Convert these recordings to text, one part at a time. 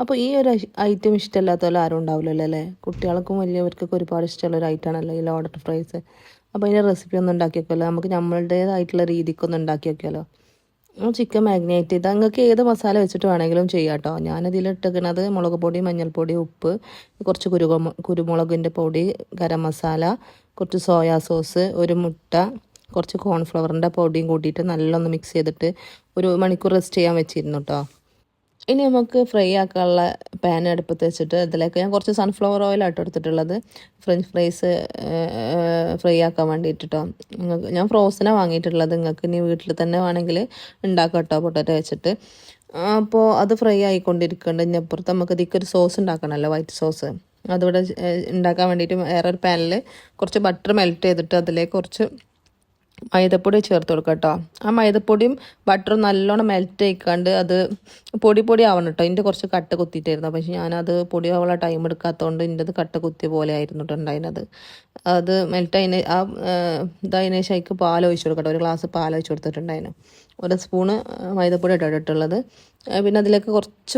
അപ്പോൾ ഈ ഒരു ഐറ്റം ഇഷ്ടമില്ലാത്തവരെ ആരും ഉണ്ടാവില്ലല്ലോ അല്ലേ? കുട്ടികൾക്കും വലിയവർക്കൊക്കെ ഒരുപാട് ഇഷ്ടമുള്ള ഒരു ഐറ്റമാണല്ലോ ഈ ലോഡഡ് ഫ്രൈസ്. അപ്പോൾ അതിൻ്റെ റെസിപ്പി ഒന്ന് ഉണ്ടാക്കി വെക്കുമല്ലോ, നമുക്ക് നമ്മളുടേതായിട്ടുള്ള രീതിക്കൊന്ന് ഉണ്ടാക്കി വെക്കുമല്ലോ. ചിക്കൻ മാഗ്നേറ്റ് ചെയ്താൽ നിങ്ങൾക്ക് ഏത് മസാല വെച്ചിട്ട് വേണമെങ്കിലും ചെയ്യാം കേട്ടോ. ഞാനതിൽ ഇട്ടിരിക്കുന്നത് മുളക് പൊടി, മഞ്ഞൾപ്പൊടി, ഉപ്പ്, കുറച്ച് കുരുമുളകിൻ്റെ പൊടി, ഗരം മസാല, കുറച്ച് സോയാ സോസ്, ഒരു മുട്ട, കുറച്ച് കോൺഫ്ലവറിൻ്റെ പൊടിയും കൂട്ടിയിട്ട് നല്ലൊന്ന് മിക്സ് ചെയ്തിട്ട് 1 മണിക്കൂർ റെസ്റ്റ് ചെയ്യാൻ വെച്ചിരുന്നു കേട്ടോ. ഇനി നമുക്ക് ഫ്രൈ ആക്കാനുള്ള പാൻ അടുപ്പത്ത് വെച്ചിട്ട് അതിലേക്ക് ഞാൻ കുറച്ച് സൺഫ്ലവർ ഓയിലായിട്ട് എടുത്തിട്ടുള്ളത് ഫ്രഞ്ച് ഫ്രൈസ് ഫ്രൈ ആക്കാൻ വേണ്ടിയിട്ട് കേട്ടോ. ഞാൻ ഫ്രോസനാണ് വാങ്ങിയിട്ടുള്ളത്. നിങ്ങൾക്ക് ഇനി വീട്ടിൽ തന്നെ വേണമെങ്കിൽ ഉണ്ടാക്കാം കേട്ടോ, പൊട്ടറ്റോ വെച്ചിട്ട്. അപ്പോൾ അത് ഫ്രൈ ആയിക്കൊണ്ടിരിക്കുന്നുണ്ട്. ഇനി അപ്പുറത്ത് നമുക്ക് ഇതിക്കൊരു സോസ് ഉണ്ടാക്കണമല്ലോ, വൈറ്റ് സോസ്. അതിവിടെ ഉണ്ടാക്കാൻ വേണ്ടിയിട്ട് വേറൊരു പാനിൽ കുറച്ച് ബട്ടർ മെൽറ്റ് ചെയ്തിട്ട് അതിലേക്ക് കുറച്ച് മൈദപ്പൊടി ചേർത്ത് കൊടുക്കുക കേട്ടോ. ആ മൈദപ്പൊടിയും ബട്ടറും നല്ലോണം മെൽറ്റ് ആയിക്കാണ്ട് അത് പൊടി ആവണം കേട്ടോ. ഇതിൻ്റെ കുറച്ച് കട്ട കുത്തിയിട്ടായിരുന്നു, പക്ഷേ ഞാനത് പൊടി ആവാനുള്ള ടൈം എടുക്കാത്തതുകൊണ്ട് എൻ്റെ അത് കട്ട കുത്തിയ പോലെ ആയിരുന്നു കേട്ടോ ഉണ്ടായിരുന്നത്. അത് മെൽറ്റ് അതിന് ഇതതിന് ശേഷം അതിക്ക് പാൽ ഒഴിച്ച് കൊടുക്കട്ടെ. 1 ഗ്ലാസ് പാൽ ഒഴിച്ച് കൊടുത്തിട്ടുണ്ടായിരുന്നു. 1 സ്പൂണ് മൈദപ്പൊടി ഇട്ടിട്ടുള്ളത്. പിന്നെ അതിലേക്ക് കുറച്ച്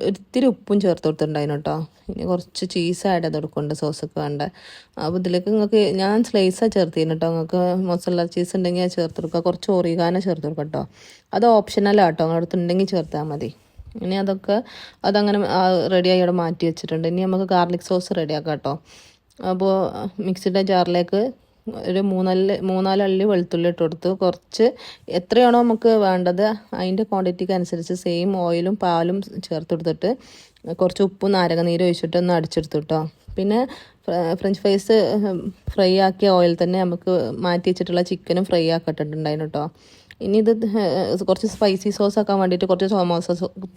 ഒത്തിരി ഉപ്പും ചേർത്ത് കൊടുത്തിട്ടുണ്ടായിരുന്നു കേട്ടോ. ഇനി കുറച്ച് ചീസ് ആഡ് ചെയ്ത് കൊടുക്കുന്നുണ്ട് സോസൊക്കെ വേണ്ട. അപ്പോൾ ഇതിലേക്ക് നിങ്ങൾക്ക് ഞാൻ സ്ലൈസാണ് ചേർത്തിരുന്നു കേട്ടോ. നിങ്ങൾക്ക് മൊസറല്ല ചീസ് ഉണ്ടെങ്കിൽ അത് ചേർത്ത് കൊടുക്കുക. കുറച്ച് ഒറിഗാനോ ചേർത്ത് കൊടുക്കുക കേട്ടോ. അത് ഓപ്ഷനലാണ് കേട്ടോ, നിങ്ങളുടെ അടുത്ത് ഉണ്ടെങ്കിൽ ചേർത്താൽ മതി. ഇനി അതങ്ങനെ റെഡിയായി അവിടെ മാറ്റി വെച്ചിട്ടുണ്ട്. ഇനി നമുക്ക് ഗാർലിക് സോസ് റെഡിയാക്കാം കേട്ടോ. അപ്പോൾ മിക്സിയുടെ ജാറിലേക്ക് ഒരു 3-4 അല്ലി വെളുത്തുള്ളി ഇട്ട് കൊടുത്തു. കുറച്ച് എത്രയാണോ നമുക്ക് വേണ്ടത് അതിൻ്റെ ക്വാണ്ടിറ്റിക്ക് അനുസരിച്ച് സെയിം ഓയിലും പാലും ചേർത്ത് കൊടുത്തിട്ട് കുറച്ച് ഉപ്പും നാരങ്ങനീരും ഒഴിച്ചിട്ട് ഒന്ന് അടിച്ചെടുത്തു കേട്ടോ. പിന്നെ ഫ്രഞ്ച് ഫ്രൈസ് ഫ്രൈ ആക്കിയ ഓയിൽ തന്നെ നമുക്ക് മാറ്റി വെച്ചിട്ടുള്ള ചിക്കനും ഫ്രൈ ആക്കിയിട്ടുണ്ടായിരുന്നു കേട്ടോ. ഇനി ഇത് കുറച്ച് സ്പൈസി സോസ് ആക്കാൻ വേണ്ടിയിട്ട് കുറച്ച്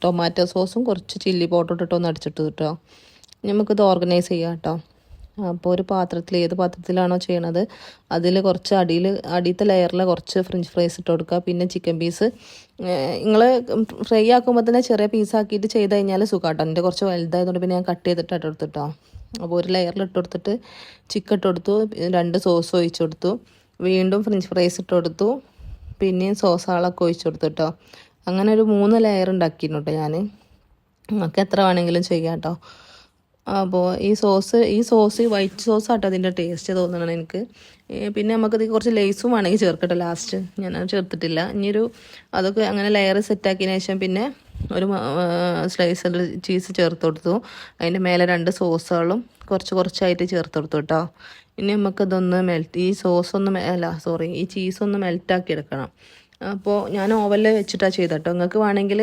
ടൊമാറ്റോ സോസും കുറച്ച് ചില്ലി പൗഡർ ഇട്ടിട്ട് ഒന്ന് അടിച്ചിട്ട് കേട്ടോ. നമുക്കിത് ഓർഗനൈസ് ചെയ്യാം കേട്ടോ. അപ്പോൾ ഒരു പാത്രത്തിൽ, ഏത് പാത്രത്തിലാണോ ചെയ്യണത് അതിൽ കുറച്ച് അടിയത്തെ ലെയറിൽ കുറച്ച് ഫ്രഞ്ച് ഫ്രൈസ് ഇട്ട് കൊടുക്കുക. പിന്നെ ചിക്കൻ പീസ് നിങ്ങൾ ഫ്രൈ ആക്കുമ്പോൾ തന്നെ ചെറിയ പീസാക്കിയിട്ട് ചെയ്ത് കഴിഞ്ഞാൽ സുഖാട്ടോ. എൻ്റെ കുറച്ച് വലുതായതുകൊണ്ട് പിന്നെ ഞാൻ കട്ട് ചെയ്തിട്ട് ഇട്ട് കൊടുത്തിട്ടോ. അപ്പോൾ ഒരു ലെയറിൽ ഇട്ട് കൊടുത്തിട്ട് ചിക്കൻ ഇട്ട് കൊടുത്തു, 2 സോസ് ഒഴിച്ച് കൊടുത്തു, വീണ്ടും ഫ്രഞ്ച് ഫ്രൈസ് ഇട്ട് കൊടുത്തു, പിന്നെയും സോസാളൊക്കെ ഒഴിച്ച് കൊടുത്തു കേട്ടോ. അങ്ങനെ ഒരു 3 ലെയർ ഉണ്ടാക്കിയിരുന്നു കേട്ടോ ഞാൻ. നമുക്ക് എത്ര വേണമെങ്കിലും ചെയ്യാം കേട്ടോ. അപ്പോൾ ഈ സോസ് വൈറ്റ് സോസ് ആട്ടോ അതിൻ്റെ ടേസ്റ്റ് തോന്നണം എനിക്ക്. പിന്നെ നമുക്കത് കുറച്ച് ലേസും വേണമെങ്കിൽ ചേർക്കട്ടെ ലാസ്റ്റ്. ഞാനത് ചേർത്തിട്ടില്ല. അതൊക്കെ അങ്ങനെ ലെയർ സെറ്റാക്കിയതിന് ശേഷം പിന്നെ ഒരു സ്ലൈസ് ചീസ് ചേർത്ത് കൊടുത്തു. അതിൻ്റെ മേലെ 2 സോസുകളും കുറച്ചായിട്ട് ചേർത്ത് കൊടുത്തു കേട്ടോ. ഇനി നമുക്കതൊന്ന് ഈ ചീസൊന്ന് മെൽറ്റാക്കി എടുക്കണം. അപ്പോൾ ഞാൻ ഓവനിൽ വെച്ചിട്ടാണ് ചെയ്തത് കേട്ടോ. നിങ്ങൾക്ക് വേണമെങ്കിൽ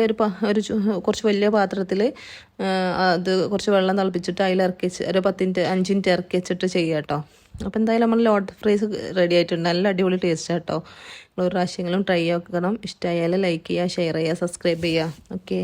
കുറച്ച് വലിയ പാത്രത്തിൽ അത് കുറച്ച് വെള്ളം തിളപ്പിച്ചിട്ട് അതിൽ ഒരു 5 മിനിറ്റ് ഇറക്കി വെച്ചിട്ട് ചെയ്യാം കേട്ടോ. അപ്പോൾ എന്തായാലും നമ്മൾ ലോഡഡ് ഫ്രൈസ് റെഡി ആയിട്ടുണ്ട്. നല്ല അടിപൊളി ടേസ്റ്റ് കേട്ടോ. നിങ്ങൾ ഒരു പ്രാവശ്യങ്ങളും ട്രൈ ആക്കണം. ഇഷ്ടമായാൽ ലൈക്ക് ചെയ്യുക, ഷെയർ ചെയ്യുക, സബ്സ്ക്രൈബ് ചെയ്യുക. ഓക്കെ.